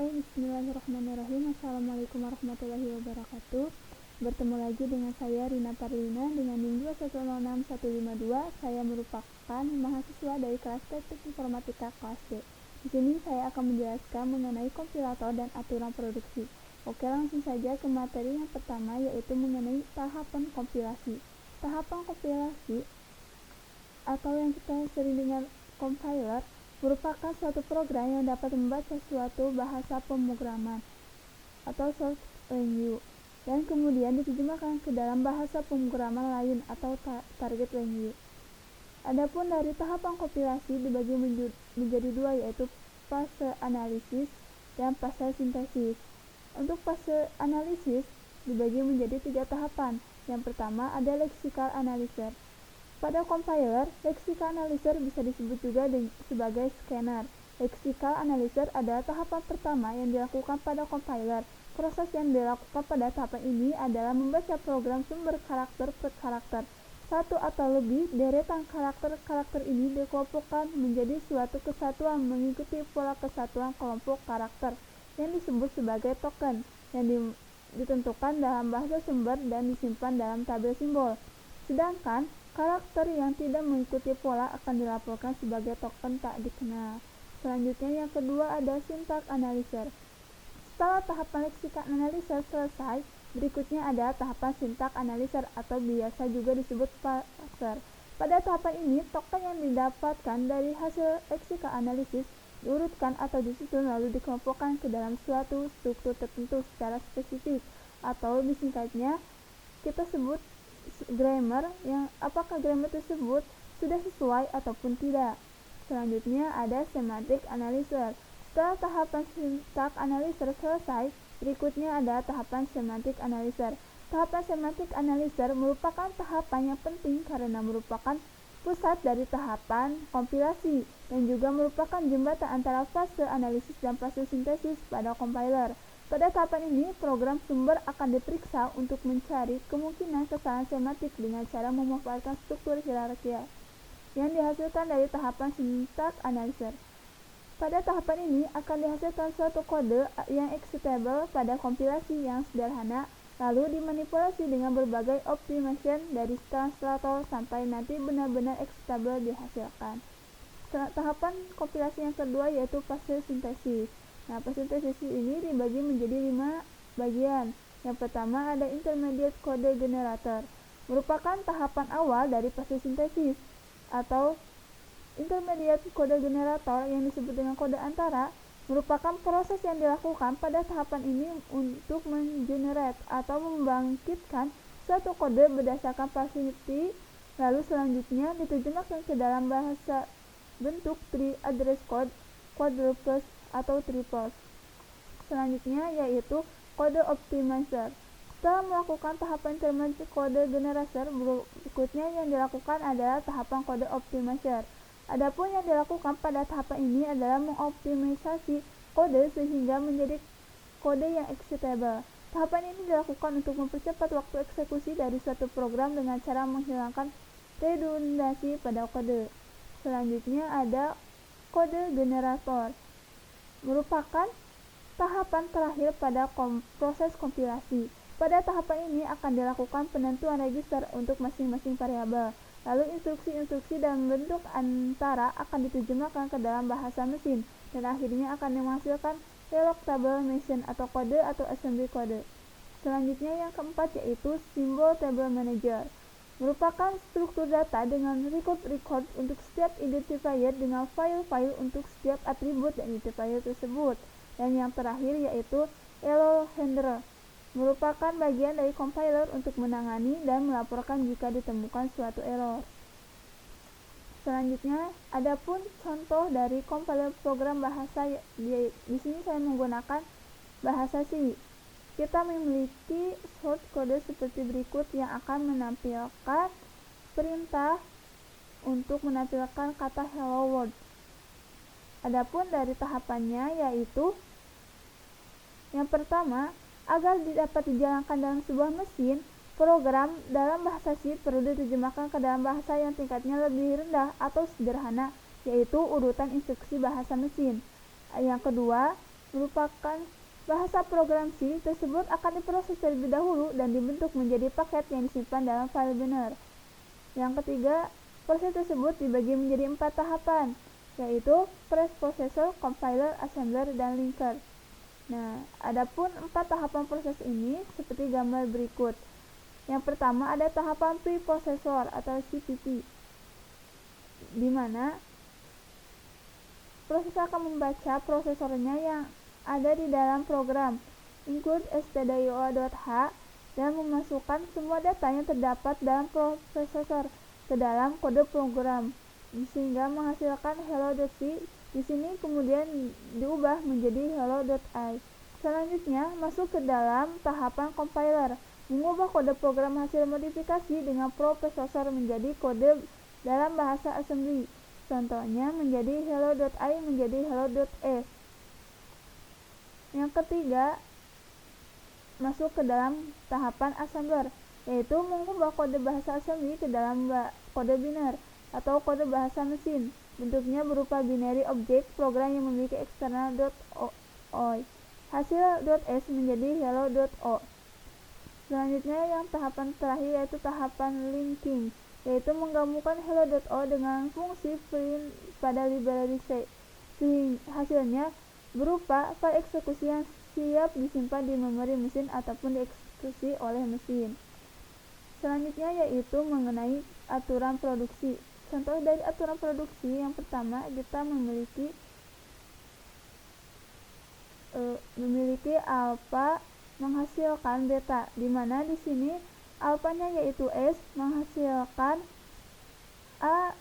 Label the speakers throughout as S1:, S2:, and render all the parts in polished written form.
S1: Bismillahirrahmanirrahim. Assalamualaikum warahmatullahi wabarakatuh. Bertemu lagi dengan saya Rina Parlina dengan NIM 2106152. Saya merupakan mahasiswa dari kelas Teknik Informatika kelas D. Di sini saya akan menjelaskan mengenai kompilator dan aturan produksi. Oke, langsung saja ke materi yang pertama, yaitu mengenai tahapan kompilasi. Tahapan kompilasi atau yang kita sering dengar compiler merupakan suatu program yang dapat membaca suatu bahasa pemrograman atau source language dan kemudian diterjemahkan ke dalam bahasa pemrograman lain atau target language. Adapun dari tahapan kompilasi dibagi menjadi dua, yaitu fase analisis dan fase sintesis. Untuk fase analisis dibagi menjadi 3 tahapan. Yang pertama ada lexical analyzer. Pada compiler, lexical analyzer bisa disebut juga sebagai scanner. Lexical analyzer adalah tahapan pertama yang dilakukan pada compiler. Proses yang dilakukan pada tahapan ini adalah membaca program sumber karakter per karakter. Satu atau lebih deretan karakter ini dikelompokkan menjadi suatu kesatuan mengikuti pola kesatuan kelompok karakter yang disebut sebagai token yang ditentukan dalam bahasa sumber dan disimpan dalam tabel simbol. Sedangkan karakter yang tidak mengikuti pola akan dilaporkan sebagai token tak dikenal. Selanjutnya yang kedua ada syntax analyzer. Setelah tahapan lexical analyzer selesai, berikutnya ada tahapan syntax analyzer atau biasa juga disebut parser. Pada tahapan ini, token yang didapatkan dari hasil lexical analysis diurutkan atau disusun lalu dikelompokkan ke dalam suatu struktur tertentu secara spesifik, atau lebih singkatnya kita sebut grammar, yang apakah grammar tersebut sudah sesuai ataupun tidak. Selanjutnya ada semantic analyzer. Setelah tahapan syntax analyzer selesai, berikutnya ada tahapan semantic analyzer. Tahapan semantic analyzer merupakan tahapan yang penting karena merupakan pusat dari tahapan kompilasi dan juga merupakan jembatan antara fase analisis dan fase sintesis pada compiler. Pada tahapan ini, program sumber akan diperiksa untuk mencari kemungkinan kesalahan semantik dengan cara memanfaatkan struktur hierarkial yang dihasilkan dari tahapan syntax analyzer. Pada tahapan ini akan dihasilkan suatu kode yang executable pada kompilasi yang sederhana, lalu dimanipulasi dengan berbagai optimization dari translator sampai nanti benar-benar executable dihasilkan. Tahapan kompilasi yang kedua yaitu fase sintesis. Nah, fase sintesis ini dibagi menjadi 5 bagian. Yang pertama ada intermediate code generator, merupakan tahapan awal dari fase sintesis, atau intermediate code generator yang disebut dengan kode antara, merupakan proses yang dilakukan pada tahapan ini untuk mengenerate atau membangkitkan suatu kode berdasarkan prasasti, lalu selanjutnya diterjemahkan ke dalam bahasa bentuk tree address code, quadruples atau triples. Selanjutnya yaitu kode optimizer. Setelah melakukan tahapan intermediate code generator, berikutnya yang dilakukan adalah tahapan kode optimizer. Adapun yang dilakukan pada tahapan ini adalah mengoptimisasi kode sehingga menjadi kode yang executable. Tahapan ini dilakukan untuk mempercepat waktu eksekusi dari suatu program dengan cara menghilangkan redundasi pada kode. Selanjutnya ada kode generator, merupakan tahapan terakhir pada proses kompilasi. Pada tahapan ini akan dilakukan penentuan register untuk masing-masing variabel. Lalu instruksi-instruksi dalam bentuk antara akan diterjemahkan ke dalam bahasa mesin dan akhirnya akan menghasilkan relog table machine atau kode atau assembly kode. Selanjutnya yang keempat yaitu symbol table manager, merupakan struktur data dengan record untuk setiap identifier dengan file-file untuk setiap atribut dan identifier tersebut. Dan yang terakhir yaitu error handler, merupakan bagian dari compiler untuk menangani dan melaporkan jika ditemukan suatu error. Selanjutnya, adapun contoh dari compiler program bahasa, di sini saya menggunakan bahasa C. Kita memiliki source code seperti berikut yang akan menampilkan perintah untuk menampilkan kata hello world. Adapun dari tahapannya yaitu yang pertama, agar dapat dijalankan dalam sebuah mesin, program dalam bahasa C perlu diterjemahkan ke dalam bahasa yang tingkatnya lebih rendah atau sederhana, yaitu urutan instruksi bahasa mesin. Yang kedua, merupakan bahasa program C tersebut akan diproses terlebih dahulu dan dibentuk menjadi paket yang disimpan dalam file binary. Yang ketiga, proses tersebut dibagi menjadi 4 tahapan, yaitu preprocessor, compiler, assembler, dan linker. Nah, adapun 4 tahapan proses ini seperti gambar berikut. Yang pertama ada tahapan preprocessor atau CPP, di mana proses akan membaca prosesornya yang ada di dalam program include stdio.h dan memasukkan semua data yang terdapat dalam prosesor ke dalam kode program sehingga menghasilkan hello.c. Di sini kemudian diubah menjadi hello.i. Selanjutnya masuk ke dalam tahapan compiler, mengubah kode program hasil modifikasi dengan prosesor menjadi kode dalam bahasa assembly. Contohnya menjadi hello.i menjadi hello.s. Yang ketiga, masuk ke dalam tahapan assembler, yaitu mengubah kode bahasa assembly ke dalam kode biner atau kode bahasa mesin. Bentuknya berupa binary object program yang memiliki eksternal .o. Hasil .s menjadi hello.o. Selanjutnya yang tahapan terakhir yaitu tahapan linking, yaitu menggabungkan hello.o dengan fungsi print pada library C. Hasilnya berupa file eksekusi yang siap disimpan di memori mesin ataupun dieksekusi oleh mesin. Selanjutnya yaitu mengenai aturan produksi. Contoh dari aturan produksi yang pertama, kita memiliki alpha menghasilkan beta, di mana di sini alfanya yaitu S menghasilkan A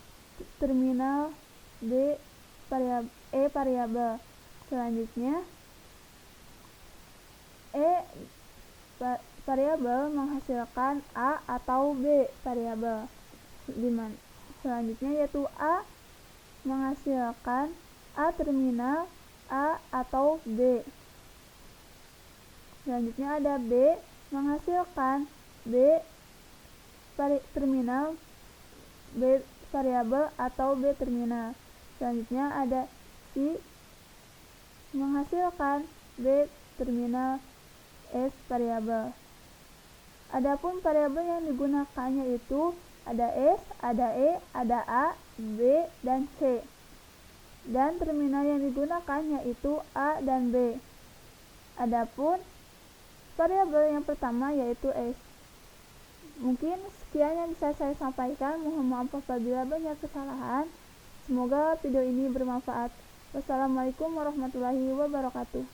S1: terminal, B variabel. Selanjutnya variabel menghasilkan A atau B variabel. Selanjutnya yaitu A menghasilkan A terminal, A atau B. Selanjutnya ada B menghasilkan B terminal, B variabel atau B terminal. Selanjutnya ada C menghasilkan B terminal, S variabel. Adapun variabel yang digunakannya itu ada S, ada E, ada A, B, dan C. Dan terminal yang digunakannya itu A dan B. Adapun variabel yang pertama yaitu S. Mungkin sekian yang bisa saya sampaikan. Mohon maaf apabila banyak kesalahan. Semoga video ini bermanfaat. Wassalamualaikum warahmatullahi wabarakatuh.